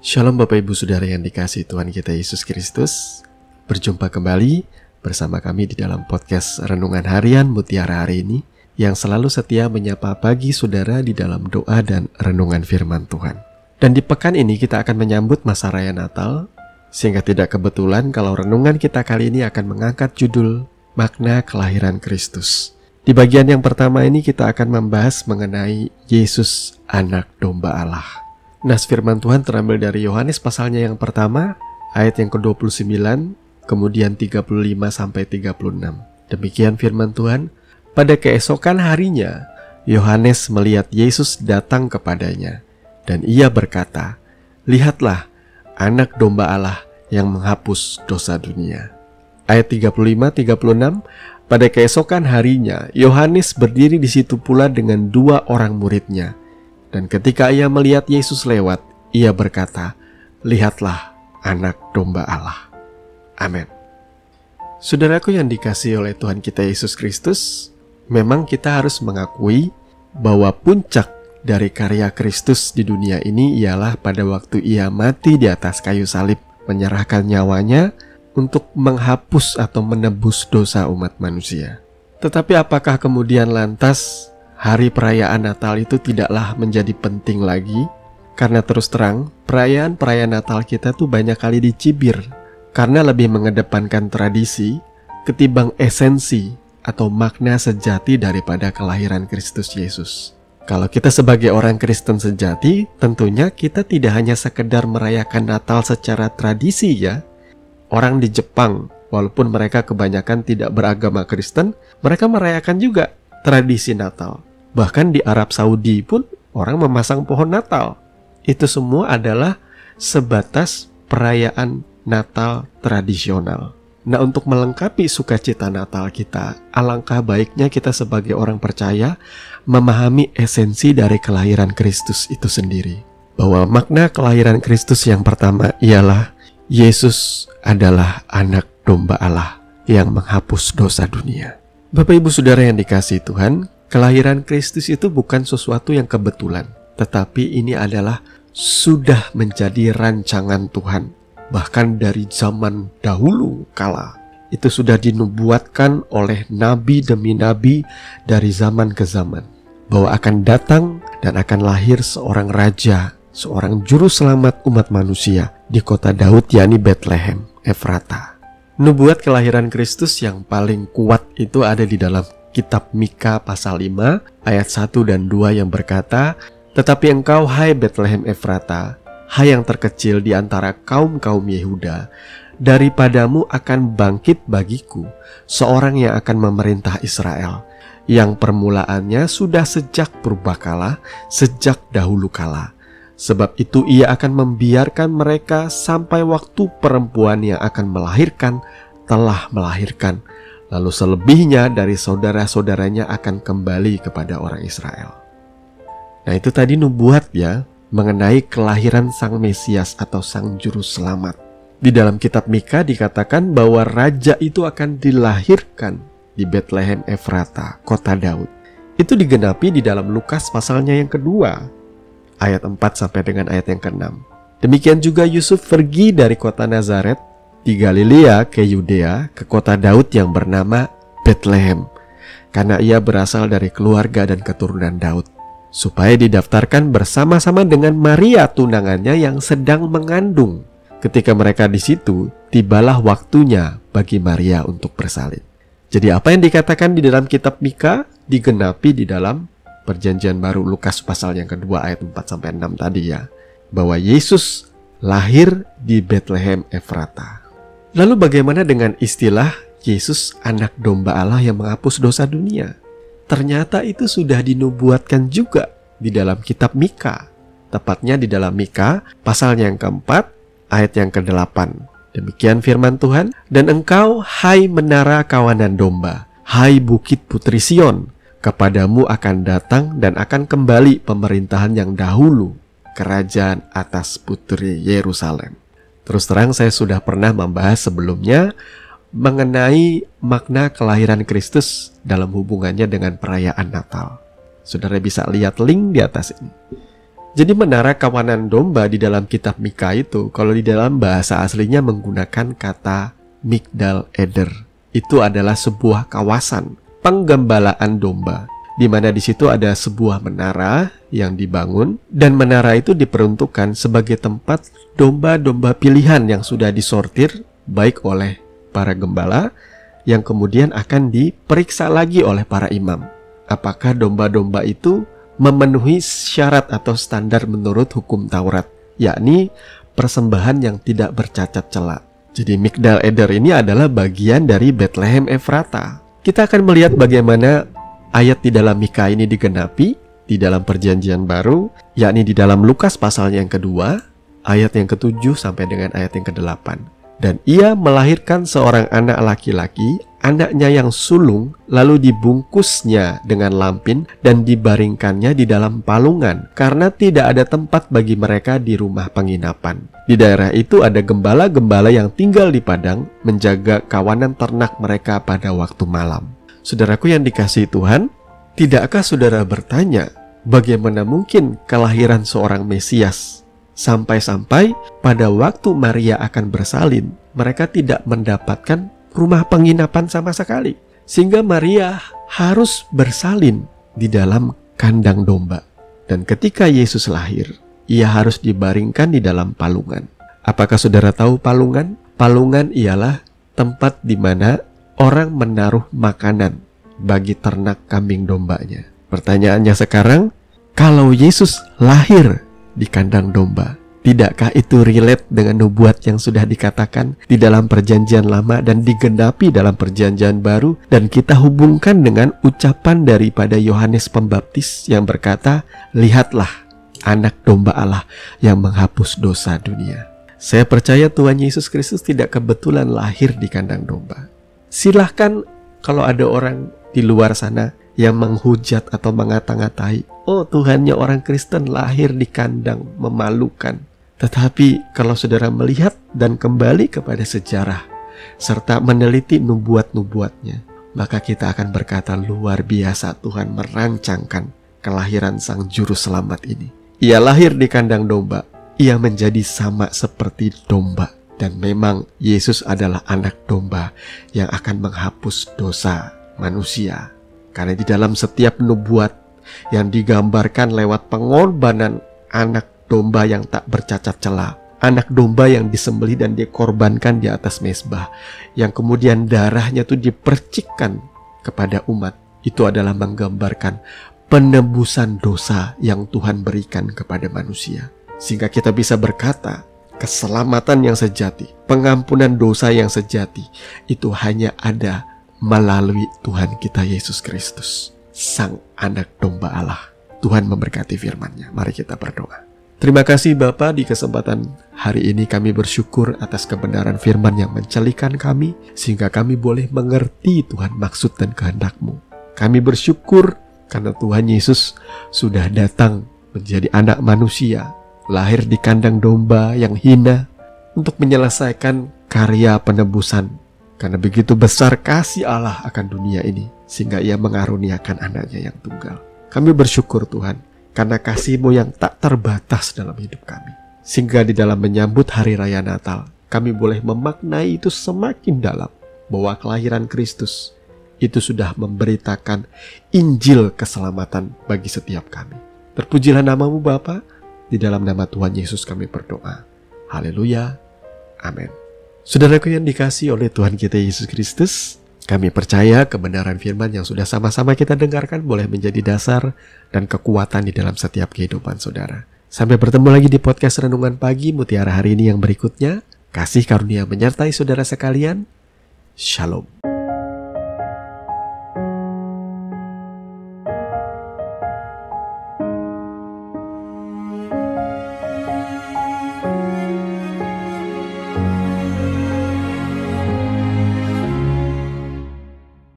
Shalom Bapak Ibu Saudara yang dikasihi Tuhan kita Yesus Kristus. Berjumpa kembali bersama kami di dalam podcast Renungan Harian Mutiara hari ini, yang selalu setia menyapa pagi saudara di dalam doa dan renungan firman Tuhan. Dan di pekan ini kita akan menyambut masa raya Natal, sehingga tidak kebetulan kalau renungan kita kali ini akan mengangkat judul Makna Kelahiran Kristus. Di bagian yang pertama ini kita akan membahas mengenai Yesus Anak Domba Allah. Nas firman Tuhan terambil dari Yohanes pasalnya yang pertama, ayat yang ke-29, kemudian 35-36. Demikian firman Tuhan. Pada keesokan harinya, Yohanes melihat Yesus datang kepadanya, dan ia berkata, "Lihatlah, Anak Domba Allah yang menghapus dosa dunia." Ayat 35-36, pada keesokan harinya, Yohanes berdiri di situ pula dengan 2 orang muridnya. Dan ketika ia melihat Yesus lewat, ia berkata, "Lihatlah Anak Domba Allah." Amin. Saudaraku yang dikasihi oleh Tuhan kita Yesus Kristus, memang kita harus mengakui bahwa puncak dari karya Kristus di dunia ini ialah pada waktu ia mati di atas kayu salib, menyerahkan nyawanya untuk menghapus atau menebus dosa umat manusia. Tetapi apakah kemudian lantas hari perayaan Natal itu tidaklah menjadi penting lagi? Karena terus terang, perayaan Natal kita tuh banyak kali dicibir karena lebih mengedepankan tradisi ketimbang esensi atau makna sejati daripada kelahiran Kristus Yesus. Kalau kita sebagai orang Kristen sejati, tentunya kita tidak hanya sekedar merayakan Natal secara tradisi ya. Orang di Jepang, walaupun mereka kebanyakan tidak beragama Kristen, mereka merayakan juga tradisi Natal. Bahkan di Arab Saudi pun orang memasang pohon Natal. Itu semua adalah sebatas perayaan Natal tradisional. Nah, untuk melengkapi sukacita Natal kita, alangkah baiknya kita sebagai orang percaya memahami esensi dari kelahiran Kristus itu sendiri. Bahwa makna kelahiran Kristus yang pertama ialah Yesus adalah Anak Domba Allah yang menghapus dosa dunia. Bapak Ibu Saudara yang dikasihi Tuhan, kelahiran Kristus itu bukan sesuatu yang kebetulan, tetapi ini adalah sudah menjadi rancangan Tuhan. Bahkan dari zaman dahulu kala, itu sudah dinubuatkan oleh nabi demi nabi dari zaman ke zaman, bahwa akan datang dan akan lahir seorang raja, seorang juru selamat umat manusia di kota Daud, yakni Bethlehem, Efrata. Nubuat kelahiran Kristus yang paling kuat itu ada di dalam Kitab Mika pasal 5 ayat 1 dan 2 yang berkata, "Tetapi engkau, hai Bethlehem Efrata, hai yang terkecil di antara kaum-kaum Yehuda, daripadamu akan bangkit bagiku seorang yang akan memerintah Israel, yang permulaannya sudah sejak purbakala, sejak dahulu kala. Sebab itu ia akan membiarkan mereka sampai waktu perempuan yang akan melahirkan telah melahirkan. Lalu selebihnya dari saudara-saudaranya akan kembali kepada orang Israel." Nah, itu tadi nubuat ya, mengenai kelahiran Sang Mesias atau Sang Juru Selamat. Di dalam kitab Mika dikatakan bahwa raja itu akan dilahirkan di Bethlehem Efrata, kota Daud. Itu digenapi di dalam Lukas pasalnya yang kedua, ayat 4 sampai dengan ayat yang ke-6. Demikian juga Yusuf pergi dari kota Nazaret di Galilea ke Yudea, ke kota Daud yang bernama Bethlehem, karena ia berasal dari keluarga dan keturunan Daud, supaya didaftarkan bersama-sama dengan Maria tunangannya yang sedang mengandung. Ketika mereka di situ, tibalah waktunya bagi Maria untuk bersalin. Jadi apa yang dikatakan di dalam kitab Mika digenapi di dalam Perjanjian Baru, Lukas pasal yang kedua ayat 4 sampai 6 tadi ya, bahwa Yesus lahir di Bethlehem Efrata. Lalu bagaimana dengan istilah Yesus Anak Domba Allah yang menghapus dosa dunia? Ternyata itu sudah dinubuatkan juga di dalam kitab Mika. Tepatnya di dalam Mika pasal yang keempat ayat yang ke-8. Demikian firman Tuhan, "Dan engkau, hai menara kawanan domba, hai bukit putri Sion, kepadamu akan datang dan akan kembali pemerintahan yang dahulu, kerajaan atas putri Yerusalem." Terus terang saya sudah pernah membahas sebelumnya mengenai makna kelahiran Kristus dalam hubungannya dengan perayaan Natal. Saudara bisa lihat link di atas ini. Jadi menara kawanan domba di dalam kitab Mika itu, kalau di dalam bahasa aslinya menggunakan kata Migdal Eder. Itu adalah sebuah kawasan penggembalaan domba, di mana di situ ada sebuah menara yang dibangun, dan menara itu diperuntukkan sebagai tempat domba-domba pilihan yang sudah disortir baik oleh para gembala, yang kemudian akan diperiksa lagi oleh para imam. Apakah domba-domba itu memenuhi syarat atau standar menurut hukum Taurat, yakni persembahan yang tidak bercacat cela. Jadi Migdal Eder ini adalah bagian dari Bethlehem Efrata. Kita akan melihat bagaimana ayat di dalam Mika ini digenapi di dalam perjanjian baru, yakni di dalam Lukas pasalnya yang kedua, ayat yang ke-7 sampai dengan ayat yang ke-8. Dan ia melahirkan seorang anak laki-laki, anaknya yang sulung, lalu dibungkusnya dengan lampin dan dibaringkannya di dalam palungan, karena tidak ada tempat bagi mereka di rumah penginapan. Di daerah itu ada gembala-gembala yang tinggal di padang, menjaga kawanan ternak mereka pada waktu malam. Saudaraku yang dikasihi Tuhan, tidakkah saudara bertanya, bagaimana mungkin kelahiran seorang Mesias? Sampai-sampai pada waktu Maria akan bersalin, mereka tidak mendapatkan rumah penginapan sama sekali. Sehingga Maria harus bersalin di dalam kandang domba. Dan ketika Yesus lahir, ia harus dibaringkan di dalam palungan. Apakah saudara tahu palungan? Palungan ialah tempat di mana orang menaruh makanan bagi ternak kambing dombanya. Pertanyaannya sekarang, kalau Yesus lahir di kandang domba, tidakkah itu relate dengan nubuat yang sudah dikatakan di dalam perjanjian lama dan digenapi dalam perjanjian baru, dan kita hubungkan dengan ucapan daripada Yohanes Pembaptis yang berkata, lihatlah anak domba Allah yang menghapus dosa dunia. Saya percaya Tuhan Yesus Kristus tidak kebetulan lahir di kandang domba. Silahkan kalau ada orang di luar sana yang menghujat atau mengata-ngatai, oh Tuhannya orang Kristen lahir di kandang, memalukan. Tetapi kalau saudara melihat dan kembali kepada sejarah serta meneliti nubuat-nubuatnya, maka kita akan berkata luar biasa Tuhan merancangkan kelahiran sang juru selamat ini. Ia lahir di kandang domba, ia menjadi sama seperti domba. Dan memang Yesus adalah anak domba yang akan menghapus dosa manusia. Karena di dalam setiap nubuat yang digambarkan lewat pengorbanan anak domba yang tak bercacat cela, anak domba yang disembelih dan dikorbankan di atas mezbah, yang kemudian darahnya itu dipercikkan kepada umat, itu adalah menggambarkan penebusan dosa yang Tuhan berikan kepada manusia. Sehingga kita bisa berkata, keselamatan yang sejati, pengampunan dosa yang sejati, itu hanya ada melalui Tuhan kita Yesus Kristus, Sang Anak Domba Allah. Tuhan memberkati firman-Nya. Mari kita berdoa. Terima kasih Bapa, di kesempatan hari ini kami bersyukur atas kebenaran firman yang mencelikan kami, sehingga kami boleh mengerti Tuhan maksud dan kehendak-Mu. Kami bersyukur karena Tuhan Yesus sudah datang menjadi anak manusia, lahir di kandang domba yang hina untuk menyelesaikan karya penebusan. Karena begitu besar kasih Allah akan dunia ini, sehingga ia mengaruniakan anaknya yang tunggal. Kami bersyukur Tuhan, karena kasih-Mu yang tak terbatas dalam hidup kami. Sehingga di dalam menyambut hari raya Natal, kami boleh memaknai itu semakin dalam, bahwa kelahiran Kristus itu sudah memberitakan Injil keselamatan bagi setiap kami. Terpujilah nama-Mu Bapa, di dalam nama Tuhan Yesus kami berdoa. Haleluya. Amin. Saudaraku yang dikasihi oleh Tuhan kita Yesus Kristus, kami percaya kebenaran firman yang sudah sama-sama kita dengarkan boleh menjadi dasar dan kekuatan di dalam setiap kehidupan saudara. Sampai bertemu lagi di podcast Renungan Pagi Mutiara hari ini yang berikutnya. Kasih karunia menyertai saudara sekalian. Shalom.